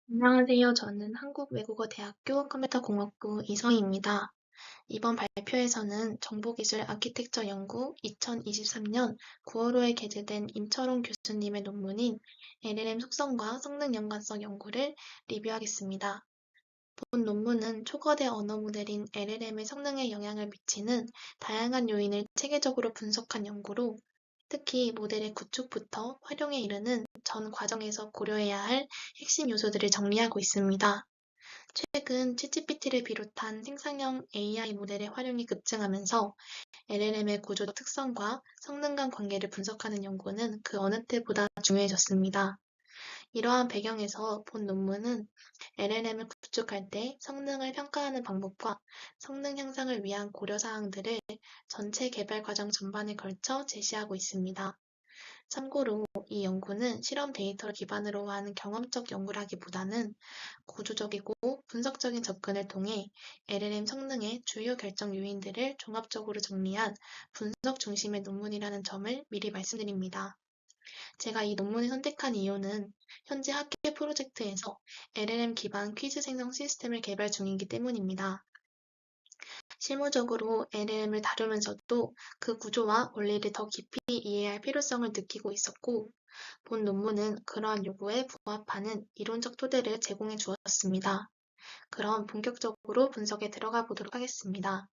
안녕하세요. 저는 한국외국어대학교 컴퓨터공학부 이성희입니다. 이번 발표에서는 정보기술 아키텍처 연구 2023년 9월호에 게재된 임철웅 교수님의 논문인 LLM 속성과 성능 연관성 연구를 리뷰하겠습니다. 본 논문은 초거대 언어 모델인 LLM의 성능에 영향을 미치는 다양한 요인을 체계적으로 분석한 연구로 특히 모델의 구축부터 활용에 이르는 전 과정에서 고려해야 할 핵심 요소들을 정리하고 있습니다. 최근 챗GPT를 비롯한 생성형 AI 모델의 활용이 급증하면서 LLM의 구조적 특성과 성능 간 관계를 분석하는 연구는 그 어느 때보다 중요해졌습니다. 이러한 배경에서 본 논문은 LLM을 구축할 때 성능을 평가하는 방법과 성능 향상을 위한 고려사항들을 전체 개발 과정 전반에 걸쳐 제시하고 있습니다. 참고로 이 연구는 실험 데이터를 기반으로 한 경험적 연구라기보다는 구조적이고 분석적인 접근을 통해 LLM 성능의 주요 결정 요인들을 종합적으로 정리한 분석 중심의 논문이라는 점을 미리 말씀드립니다. 제가 이 논문을 선택한 이유는 현재 학계 프로젝트에서 LLM 기반 퀴즈 생성 시스템을 개발 중이기 때문입니다. 실무적으로 LLM을 다루면서도 그 구조와 원리를 더 깊이 이해할 필요성을 느끼고 있었고, 본 논문은 그러한 요구에 부합하는 이론적 토대를 제공해 주었습니다. 그럼 본격적으로 분석에 들어가 보도록 하겠습니다.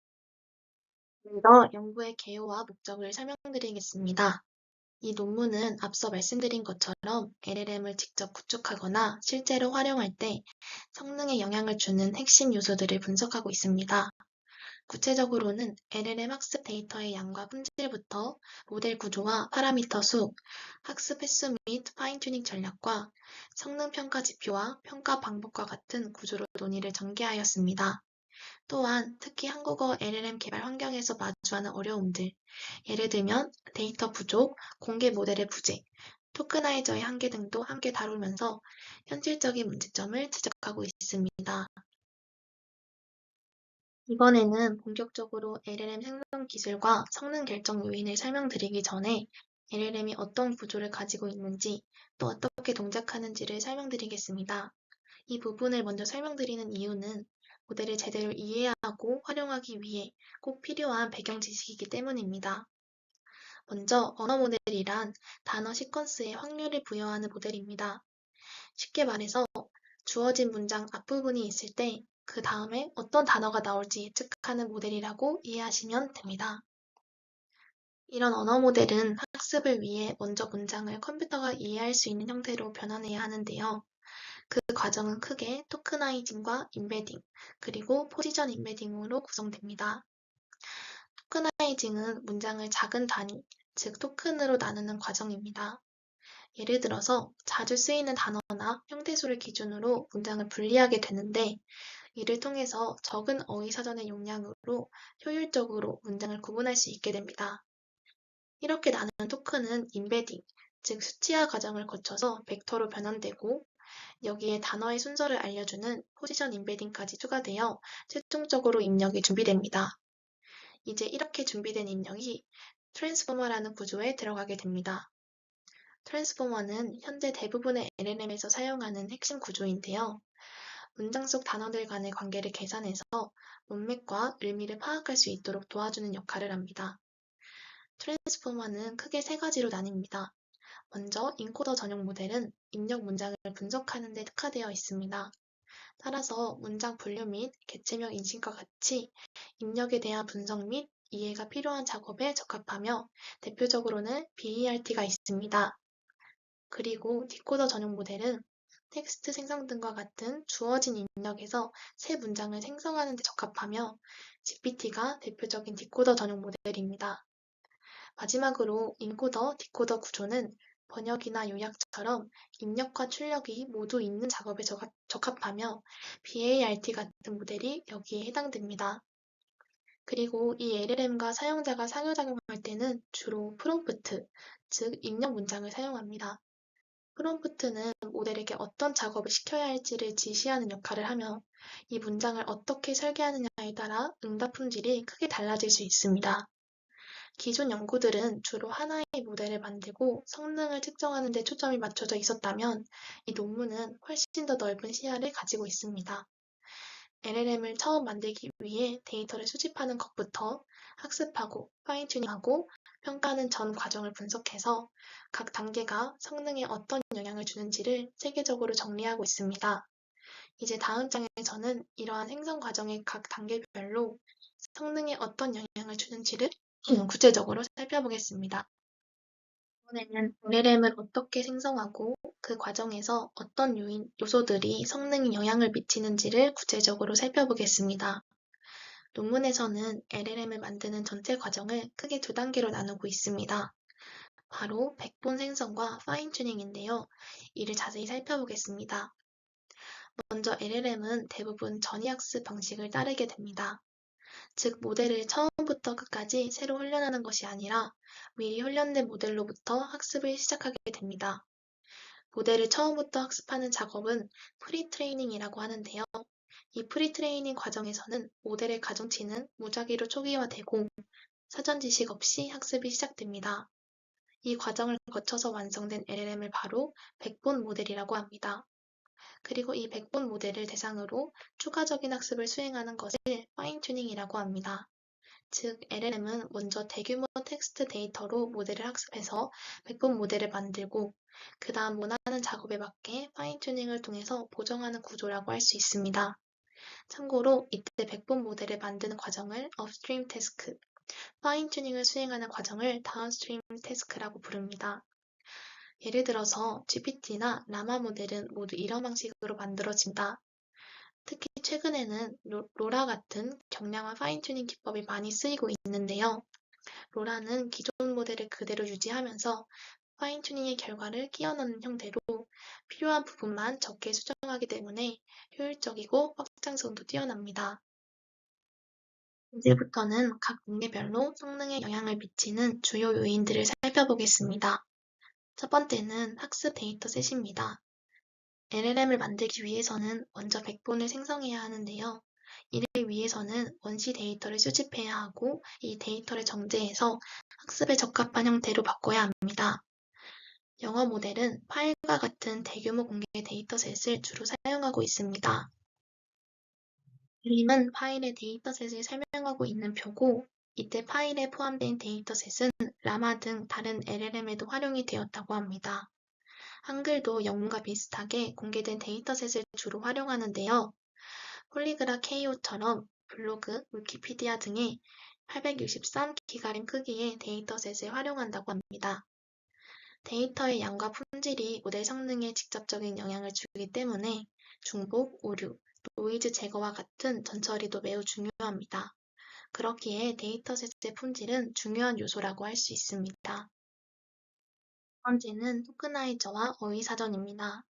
먼저 연구의 개요와 목적을 설명드리겠습니다. 이 논문은 앞서 말씀드린 것처럼 LLM을 직접 구축하거나 실제로 활용할 때 성능에 영향을 주는 핵심 요소들을 분석하고 있습니다. 구체적으로는 LLM 학습 데이터의 양과 품질부터 모델 구조와 파라미터 수, 학습 횟수 및 파인튜닝 전략과 성능 평가 지표와 평가 방법과 같은 구조로 논의를 전개하였습니다. 또한 특히 한국어 LLM 개발 환경에서 마주하는 어려움들, 예를 들면 데이터 부족, 공개 모델의 부재, 토크나이저의 한계 등도 함께 다루면서 현실적인 문제점을 지적하고 있습니다. 이번에는 본격적으로 LLM 생성 기술과 성능 결정 요인을 설명드리기 전에 LLM이 어떤 구조를 가지고 있는지 또 어떻게 동작하는지를 설명드리겠습니다. 이 부분을 먼저 설명드리는 이유는 모델을 제대로 이해하고 활용하기 위해 꼭 필요한 배경 지식이기 때문입니다. 먼저 언어 모델이란 단어 시퀀스에 확률을 부여하는 모델입니다. 쉽게 말해서 주어진 문장 앞부분이 있을 때 그 다음에 어떤 단어가 나올지 예측하는 모델이라고 이해하시면 됩니다. 이런 언어 모델은 학습을 위해 먼저 문장을 컴퓨터가 이해할 수 있는 형태로 변환해야 하는데요. 그 과정은 크게 토크나이징과 임베딩, 그리고 포지션 임베딩으로 구성됩니다. 토크나이징은 문장을 작은 단위, 즉 토큰으로 나누는 과정입니다. 예를 들어서 자주 쓰이는 단어나 형태수를 기준으로 문장을 분리하게 되는데 이를 통해서 적은 어휘 사전의 용량으로 효율적으로 문장을 구분할 수 있게 됩니다. 이렇게 나누는 토큰은 임베딩, 즉 수치화 과정을 거쳐서 벡터로 변환되고 여기에 단어의 순서를 알려주는 포지션 임베딩까지 추가되어 최종적으로 입력이 준비됩니다. 이제 이렇게 준비된 입력이 트랜스포머라는 구조에 들어가게 됩니다. 트랜스포머는 현재 대부분의 LLM에서 사용하는 핵심 구조인데요. 문장 속 단어들 간의 관계를 계산해서 문맥과 의미를 파악할 수 있도록 도와주는 역할을 합니다. 트랜스포머는 크게 세 가지로 나뉩니다. 먼저 인코더 전용 모델은 입력 문장을 분석하는 데 특화되어 있습니다. 따라서 문장 분류 및 개체명 인식과 같이 입력에 대한 분석 및 이해가 필요한 작업에 적합하며 대표적으로는 BERT가 있습니다. 그리고 디코더 전용 모델은 텍스트 생성 등과 같은 주어진 입력에서 새 문장을 생성하는 데 적합하며 GPT가 대표적인 디코더 전용 모델입니다. 마지막으로 인코더, 디코더 구조는 번역이나 요약처럼 입력과 출력이 모두 있는 작업에 적합하며 BART 같은 모델이 여기에 해당됩니다. 그리고 이 LLM과 사용자가 상호작용할 때는 주로 프롬프트, 즉 입력 문장을 사용합니다. 프롬프트는 모델에게 어떤 작업을 시켜야 할지를 지시하는 역할을 하며 이 문장을 어떻게 설계하느냐에 따라 응답 품질이 크게 달라질 수 있습니다. 기존 연구들은 주로 하나의 모델을 만들고 성능을 측정하는 데 초점이 맞춰져 있었다면 이 논문은 훨씬 더 넓은 시야를 가지고 있습니다. LLM을 처음 만들기 위해 데이터를 수집하는 것부터 학습하고 파인튜닝하고 평가하는 전 과정을 분석해서 각 단계가 성능에 어떤 영향을 주는지를 체계적으로 정리하고 있습니다. 이제 다음 장에서는 이러한 생성 과정의 각 단계별로 성능에 어떤 영향을 주는지를 구체적으로 살펴보겠습니다. 이번에는 LLM을 어떻게 생성하고 그 과정에서 어떤 요소들이 성능에 영향을 미치는지를 구체적으로 살펴보겠습니다. 논문에서는 LLM을 만드는 전체 과정을 크게 두 단계로 나누고 있습니다. 바로 백본 생성과 파인 튜닝인데요. 이를 자세히 살펴보겠습니다. 먼저 LLM은 대부분 전이학습 방식을 따르게 됩니다. 즉, 모델을 처음부터 끝까지 새로 훈련하는 것이 아니라 미리 훈련된 모델로부터 학습을 시작하게 됩니다. 모델을 처음부터 학습하는 작업은 프리트레이닝이라고 하는데요. 이 프리트레이닝 과정에서는 모델의 가중치는 무작위로 초기화되고 사전 지식 없이 학습이 시작됩니다. 이 과정을 거쳐서 완성된 LLM을 바로 백본 모델이라고 합니다. 그리고 이 백본 모델을 대상으로 추가적인 학습을 수행하는 것을 파인 튜닝이라고 합니다. 즉, LLM은 먼저 대규모 텍스트 데이터로 모델을 학습해서 백본 모델을 만들고 그 다음 원하는 작업에 맞게 파인 튜닝을 통해서 보정하는 구조라고 할 수 있습니다. 참고로 이때 백본 모델을 만드는 과정을 업스트림 태스크, 파인 튜닝을 수행하는 과정을 다운스트림 태스크라고 부릅니다. 예를 들어서 GPT나 라마 모델은 모두 이런 방식으로 만들어진다. 특히 최근에는 로라 같은 경량화 파인 튜닝 기법이 많이 쓰이고 있는데요. 로라는 기존 모델을 그대로 유지하면서 파인 튜닝의 결과를 끼워 넣는 형태로 필요한 부분만 적게 수정하기 때문에 효율적이고 확장성도 뛰어납니다. 이제부터는 각 단계별로 성능에 영향을 미치는 주요 요인들을 살펴보겠습니다. 첫 번째는 학습 데이터셋입니다. LLM을 만들기 위해서는 먼저 백본을 생성해야 하는데요. 이를 위해서는 원시 데이터를 수집해야 하고 이 데이터를 정제해서 학습에 적합한 형태로 바꿔야 합니다. 영어 모델은 파일과 같은 대규모 공개 데이터셋을 주로 사용하고 있습니다. 그림은 파일의 데이터셋을 설명하고 있는 표고, 이때 파일에 포함된 데이터셋은 라마 등 다른 LLM에도 활용이 되었다고 합니다. 한글도 영문과 비슷하게 공개된 데이터셋을 주로 활용하는데요. 폴리그라 KO처럼 블로그, 위키피디아 등의 863기가림 크기의 데이터셋을 활용한다고 합니다. 데이터의 양과 품질이 모델 성능에 직접적인 영향을 주기 때문에 중복, 오류, 노이즈 제거와 같은 전처리도 매우 중요합니다. 그렇기에 데이터셋의 품질은 중요한 요소라고 할 수 있습니다. 두 번째는 토크나이저와 어휘사전입니다.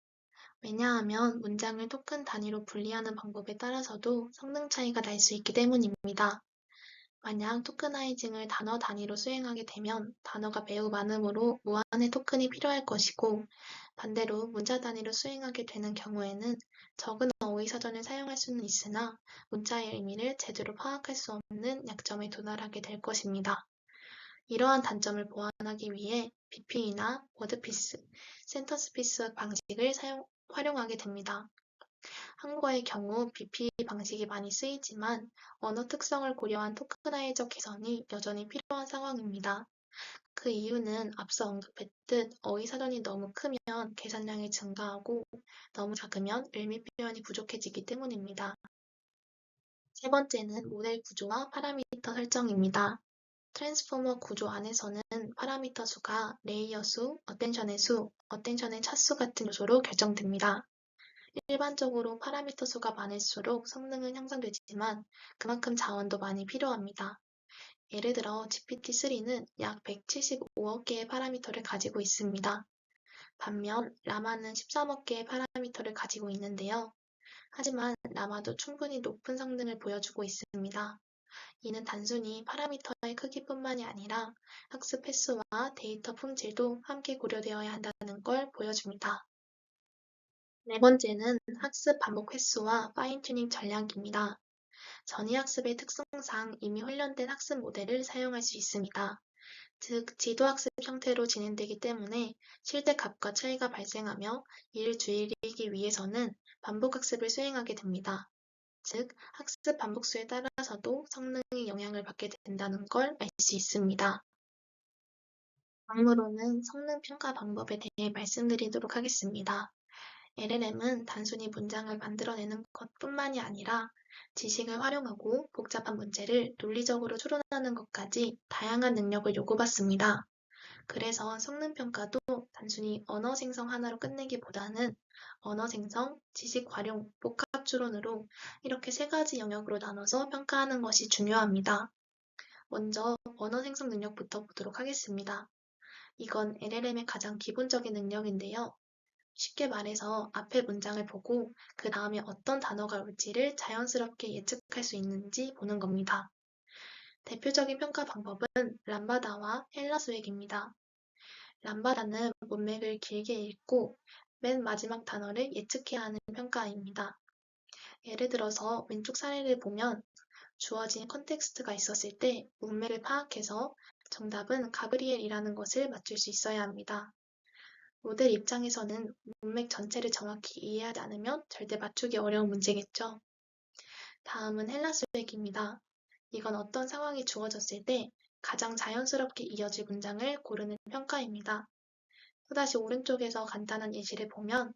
왜냐하면 문장을 토큰 단위로 분리하는 방법에 따라서도 성능 차이가 날 수 있기 때문입니다. 만약 토크나이징을 단어 단위로 수행하게 되면 단어가 매우 많으므로 무한의 토큰이 필요할 것이고, 반대로 문자 단위로 수행하게 되는 경우에는 적은 어휘사전을 사용할 수는 있으나 문자의 의미를 제대로 파악할 수 없는 약점에 도달하게 될 것입니다. 이러한 단점을 보완하기 위해 BP나 워드피스, 센턴스피스 방식을 활용하게 됩니다. 한국어의 경우 BP 방식이 많이 쓰이지만 언어 특성을 고려한 토크나이저 개선이 여전히 필요한 상황입니다. 그 이유는 앞서 언급했듯 어휘사전이 너무 크면 계산량이 증가하고 너무 작으면 의미 표현이 부족해지기 때문입니다. 세 번째는 모델 구조와 파라미터 설정입니다. 트랜스포머 구조 안에서는 파라미터 수가 레이어 수, 어텐션의 차수 같은 요소로 결정됩니다. 일반적으로 파라미터 수가 많을수록 성능은 향상되지만 그만큼 자원도 많이 필요합니다. 예를 들어 GPT-3는 약 175억 개의 파라미터를 가지고 있습니다. 반면 라마는 13억 개의 파라미터를 가지고 있는데요. 하지만 라마도 충분히 높은 성능을 보여주고 있습니다. 이는 단순히 파라미터의 크기뿐만이 아니라 학습 횟수와 데이터 품질도 함께 고려되어야 한다는 걸 보여줍니다. 네 번째는 학습 반복 횟수와 파인 튜닝 전략입니다. 전이학습의 특성상 이미 훈련된 학습 모델을 사용할 수 있습니다. 즉 지도학습 형태로 진행되기 때문에 실제 값과 차이가 발생하며 이를 줄이기 위해서는 반복학습을 수행하게 됩니다. 즉 학습 반복수에 따라서도 성능에 영향을 받게 된다는 걸 알 수 있습니다. 다음으로는 성능 평가 방법에 대해 말씀드리도록 하겠습니다. LLM은 단순히 문장을 만들어내는 것뿐만이 아니라 지식을 활용하고 복잡한 문제를 논리적으로 추론하는 것까지 다양한 능력을 요구받습니다. 그래서 성능 평가도 단순히 언어 생성 하나로 끝내기보다는 언어 생성, 지식 활용, 복합 추론으로 이렇게 세 가지 영역으로 나눠서 평가하는 것이 중요합니다. 먼저 언어 생성 능력부터 보도록 하겠습니다. 이건 LLM의 가장 기본적인 능력인데요. 쉽게 말해서 앞에 문장을 보고 그 다음에 어떤 단어가 올지를 자연스럽게 예측할 수 있는지 보는 겁니다. 대표적인 평가 방법은 람바다와 헬라스획입니다. 람바다는 문맥을 길게 읽고 맨 마지막 단어를 예측해야 하는 평가입니다. 예를 들어서 왼쪽 사례를 보면 주어진 컨텍스트가 있었을 때 문맥을 파악해서 정답은 가브리엘이라는 것을 맞출 수 있어야 합니다. 모델 입장에서는 문맥 전체를 정확히 이해하지 않으면 절대 맞추기 어려운 문제겠죠. 다음은 헬라스획입니다. 이건 어떤 상황이 주어졌을 때 가장 자연스럽게 이어질 문장을 고르는 평가입니다. 또다시 오른쪽에서 간단한 예시를 보면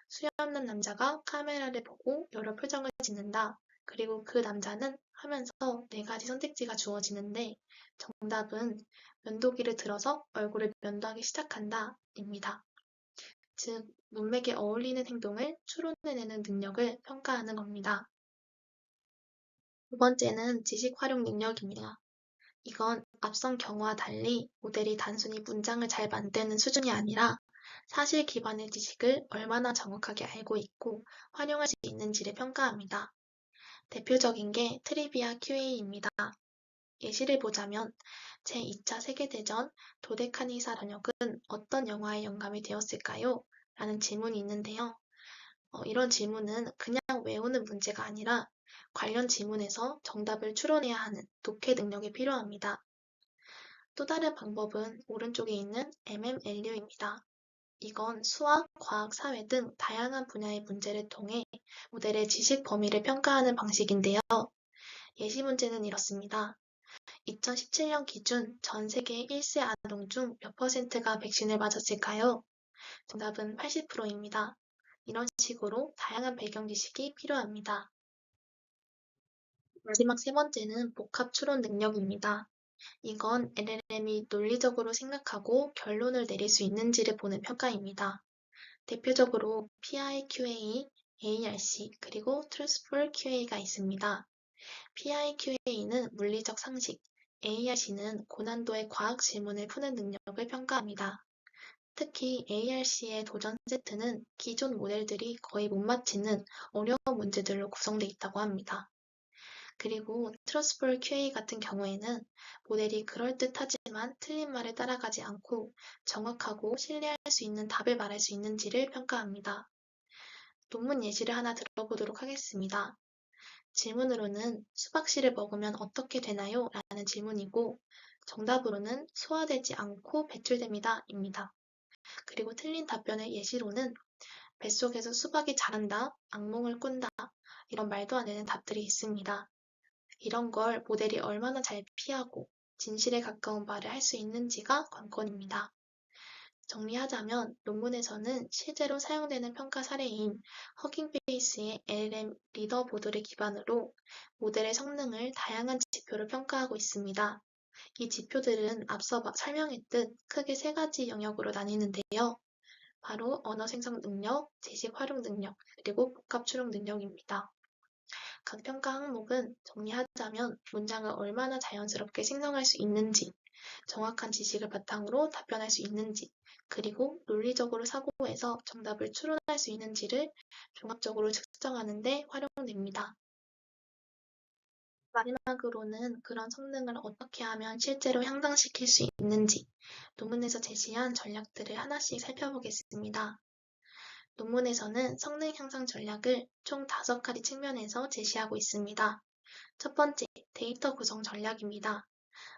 수염 없는 남자가 카메라를 보고 여러 표정을 짓는다. 그리고 그 남자는 하면서 네 가지 선택지가 주어지는데 정답은 면도기를 들어서 얼굴을 면도하기 시작한다 입니다. 즉, 문맥에 어울리는 행동을 추론해내는 능력을 평가하는 겁니다. 두 번째는 지식 활용 능력입니다. 이건 앞선 경우와 달리 모델이 단순히 문장을 잘 만드는 수준이 아니라 사실 기반의 지식을 얼마나 정확하게 알고 있고 활용할 수 있는지를 평가합니다. 대표적인 게 트리비아 QA입니다. 예시를 보자면 제2차 세계대전 도데카니사 전역은 어떤 영화에 영감이 되었을까요? 라는 질문이 있는데요. 이런 질문은 그냥 외우는 문제가 아니라 관련 지문에서 정답을 추론해야 하는 독해 능력이 필요합니다. 또 다른 방법은 오른쪽에 있는 MMLU입니다. 이건 수학, 과학, 사회 등 다양한 분야의 문제를 통해 모델의 지식 범위를 평가하는 방식인데요. 예시 문제는 이렇습니다. 2017년 기준 전 세계 1세 아동 중 몇 퍼센트가 백신을 맞았을까요? 정답은 80%입니다. 이런 식으로 다양한 배경 지식이 필요합니다. 마지막 세 번째는 복합 추론 능력입니다. 이건 LLM이 논리적으로 생각하고 결론을 내릴 수 있는지를 보는 평가입니다. 대표적으로 PIQA, ARC, 그리고 Truthful QA가 있습니다. PIQA는 물리적 상식, ARC는 고난도의 과학 질문을 푸는 능력을 평가합니다. 특히 ARC의 도전 세트는 기존 모델들이 거의 못 맞히는 어려운 문제들로 구성되어 있다고 합니다. 그리고 트러스트풀 QA 같은 경우에는 모델이 그럴듯하지만 틀린 말을 따라가지 않고 정확하고 신뢰할 수 있는 답을 말할 수 있는지를 평가합니다. 논문 예시를 하나 들어보도록 하겠습니다. 질문으로는 수박씨를 먹으면 어떻게 되나요? 라는 질문이고 정답으로는 소화되지 않고 배출됩니다. 입니다. 그리고 틀린 답변의 예시로는 뱃속에서 수박이 자란다, 악몽을 꾼다, 이런 말도 안 되는 답들이 있습니다. 이런 걸 모델이 얼마나 잘 피하고 진실에 가까운 말을 할 수 있는지가 관건입니다. 정리하자면 논문에서는 실제로 사용되는 평가 사례인 허깅페이스의 LLM 리더보드를 기반으로 모델의 성능을 다양한 지표로 평가하고 있습니다. 이 지표들은 앞서 설명했듯 크게 세 가지 영역으로 나뉘는데요. 바로 언어 생성 능력, 지식 활용 능력, 그리고 복합 추론 능력입니다. 각 평가 항목은 정리하자면 문장을 얼마나 자연스럽게 생성할 수 있는지, 정확한 지식을 바탕으로 답변할 수 있는지, 그리고 논리적으로 사고해서 정답을 추론할 수 있는지를 종합적으로 측정하는 데 활용됩니다. 마지막으로는 그런 성능을 어떻게 하면 실제로 향상시킬 수 있는지 논문에서 제시한 전략들을 하나씩 살펴보겠습니다. 논문에서는 성능 향상 전략을 총 5가지 측면에서 제시하고 있습니다. 첫 번째, 데이터 구성 전략입니다.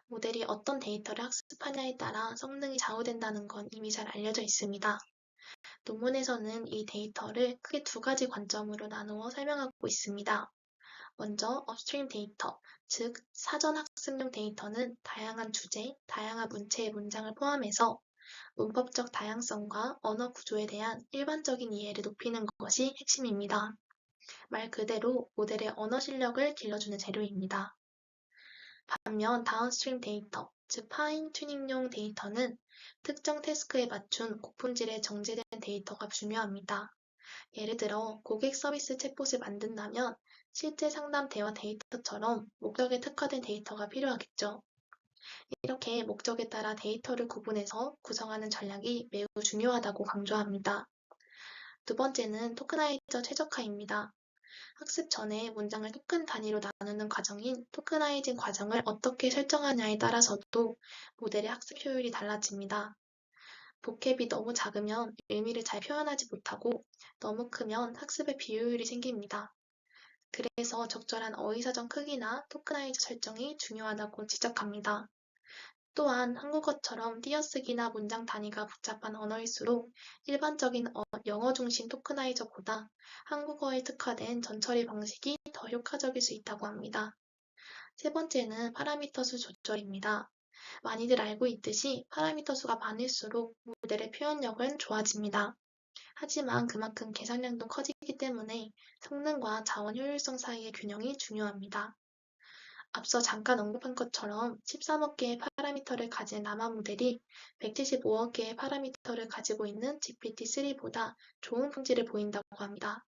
모델이 어떤 데이터를 학습하냐에 따라 성능이 좌우된다는 건 이미 잘 알려져 있습니다. 논문에서는 이 데이터를 크게 두 가지 관점으로 나누어 설명하고 있습니다. 먼저 업스트림 데이터, 즉 사전 학습용 데이터는 다양한 주제, 다양한 문체의 문장을 포함해서 문법적 다양성과 언어 구조에 대한 일반적인 이해를 높이는 것이 핵심입니다. 말 그대로 모델의 언어 실력을 길러주는 재료입니다. 반면 다운스트림 데이터, 즉 파인 튜닝용 데이터는 특정 태스크에 맞춘 고품질의 정제된 데이터가 중요합니다. 예를 들어 고객 서비스 챗봇을 만든다면 실제 상담 대화 데이터처럼 목적에 특화된 데이터가 필요하겠죠. 이렇게 목적에 따라 데이터를 구분해서 구성하는 전략이 매우 중요하다고 강조합니다. 두 번째는 토크나이저 최적화입니다. 학습 전에 문장을 토큰 단위로 나누는 과정인 토크나이징 과정을 어떻게 설정하냐에 따라서도 모델의 학습 효율이 달라집니다. 보캡이 너무 작으면 의미를 잘 표현하지 못하고 너무 크면 학습에 비효율이 생깁니다. 그래서 적절한 어휘사전 크기나 토크나이저 설정이 중요하다고 지적합니다. 또한 한국어처럼 띄어쓰기나 문장 단위가 복잡한 언어일수록 일반적인 영어 중심 토크나이저보다 한국어에 특화된 전처리 방식이 더 효과적일 수 있다고 합니다. 세 번째는 파라미터 수 조절입니다. 많이들 알고 있듯이 파라미터 수가 많을수록 모델의 표현력은 좋아집니다. 하지만 그만큼 계산량도 커지기 때문에 성능과 자원 효율성 사이의 균형이 중요합니다. 앞서 잠깐 언급한 것처럼 13억 개의 파라미터를 가진 라마 모델이 175억 개의 파라미터를 가지고 있는 GPT-3보다 좋은 품질을 보인다고 합니다.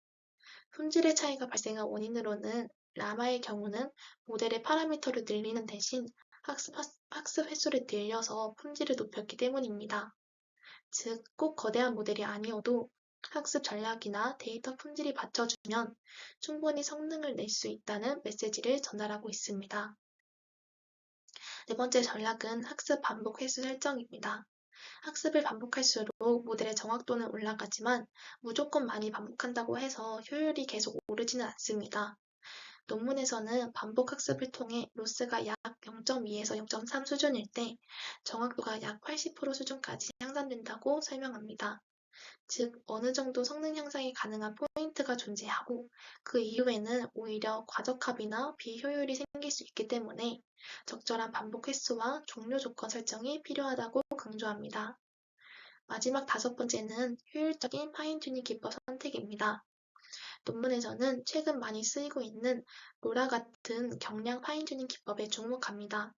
품질의 차이가 발생한 원인으로는 라마의 경우는 모델의 파라미터를 늘리는 대신 학습 횟수를 늘려서 품질을 높였기 때문입니다. 즉, 꼭 거대한 모델이 아니어도 학습 전략이나 데이터 품질이 받쳐주면 충분히 성능을 낼 수 있다는 메시지를 전달하고 있습니다. 네 번째 전략은 학습 반복 횟수 설정입니다. 학습을 반복할수록 모델의 정확도는 올라가지만 무조건 많이 반복한다고 해서 효율이 계속 오르지는 않습니다. 논문에서는 반복 학습을 통해 로스가 약 0.2에서 0.3 수준일 때 정확도가 약 80% 수준까지 향상된다고 설명합니다. 즉, 어느 정도 성능 향상이 가능한 포인트가 존재하고 그 이후에는 오히려 과적합이나 비효율이 생길 수 있기 때문에 적절한 반복 횟수와 종료 조건 설정이 필요하다고 강조합니다. 마지막 다섯 번째는 효율적인 파인튜닝 기법 선택입니다. 논문에서는 최근 많이 쓰이고 있는 로라 같은 경량 파인튜닝 기법에 주목합니다.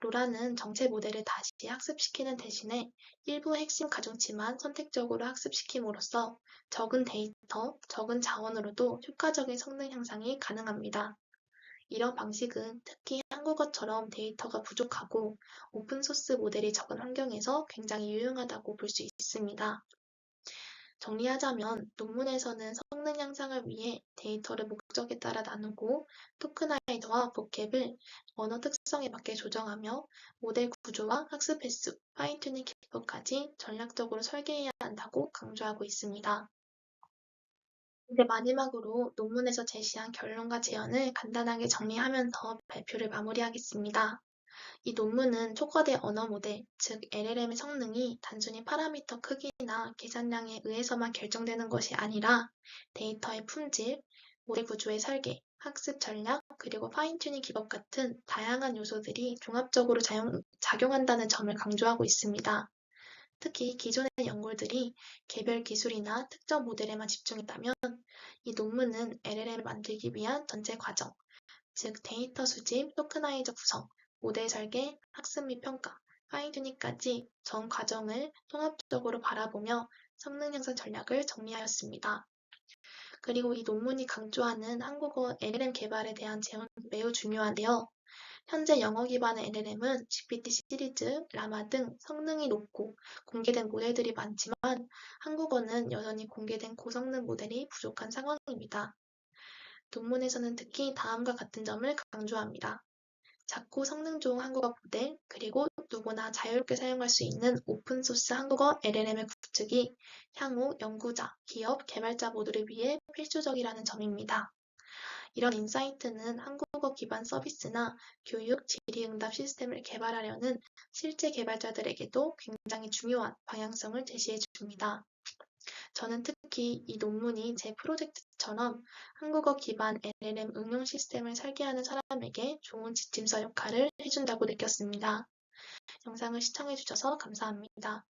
로라는 정체 모델을 다시 학습시키는 대신에 일부 핵심 가중치만 선택적으로 학습시킴으로써 적은 데이터, 적은 자원으로도 효과적인 성능 향상이 가능합니다. 이런 방식은 특히 한국어처럼 데이터가 부족하고 오픈소스 모델이 적은 환경에서 굉장히 유용하다고 볼 수 있습니다. 정리하자면 논문에서는 성능 향상을 위해 데이터를 목적에 따라 나누고 토크나이저와 보캡을 언어 특성에 맞게 조정하며 모델 구조와 학습 횟수, 파인튜닝 기법까지 전략적으로 설계해야 한다고 강조하고 있습니다. 이제 마지막으로 논문에서 제시한 결론과 제언을 간단하게 정리하면서 발표를 마무리하겠습니다. 이 논문은 초거대 언어 모델, 즉 LLM의 성능이 단순히 파라미터 크기나 계산량에 의해서만 결정되는 것이 아니라 데이터의 품질, 모델 구조의 설계, 학습 전략, 그리고 파인튜닝 기법 같은 다양한 요소들이 종합적으로 작용한다는 점을 강조하고 있습니다. 특히 기존의 연구들이 개별 기술이나 특정 모델에만 집중했다면 이 논문은 LLM을 만들기 위한 전체 과정, 즉 데이터 수집, 토크나이저 구성, 모델 설계, 학습 및 평가, 파인튜닝까지 전 과정을 통합적으로 바라보며 성능 향상 전략을 정리하였습니다. 그리고 이 논문이 강조하는 한국어 LLM 개발에 대한 제언도 매우 중요한데요. 현재 영어 기반의 LLM은 GPT 시리즈, 라마 등 성능이 높고 공개된 모델들이 많지만 한국어는 여전히 공개된 고성능 모델이 부족한 상황입니다. 논문에서는 특히 다음과 같은 점을 강조합니다. 작고 성능 좋은 한국어 모델, 그리고 누구나 자유롭게 사용할 수 있는 오픈소스 한국어 LLM의 구축이 향후 연구자, 기업, 개발자 모두를 위해 필수적이라는 점입니다. 이런 인사이트는 한국어 기반 서비스나 교육, 질의응답 시스템을 개발하려는 실제 개발자들에게도 굉장히 중요한 방향성을 제시해 줍니다. 저는 특히 이 논문이 제 프로젝트처럼 한국어 기반 LLM 응용 시스템을 설계하는 사람에게 좋은 지침서 역할을 해준다고 느꼈습니다. 영상을 시청해 주셔서 감사합니다.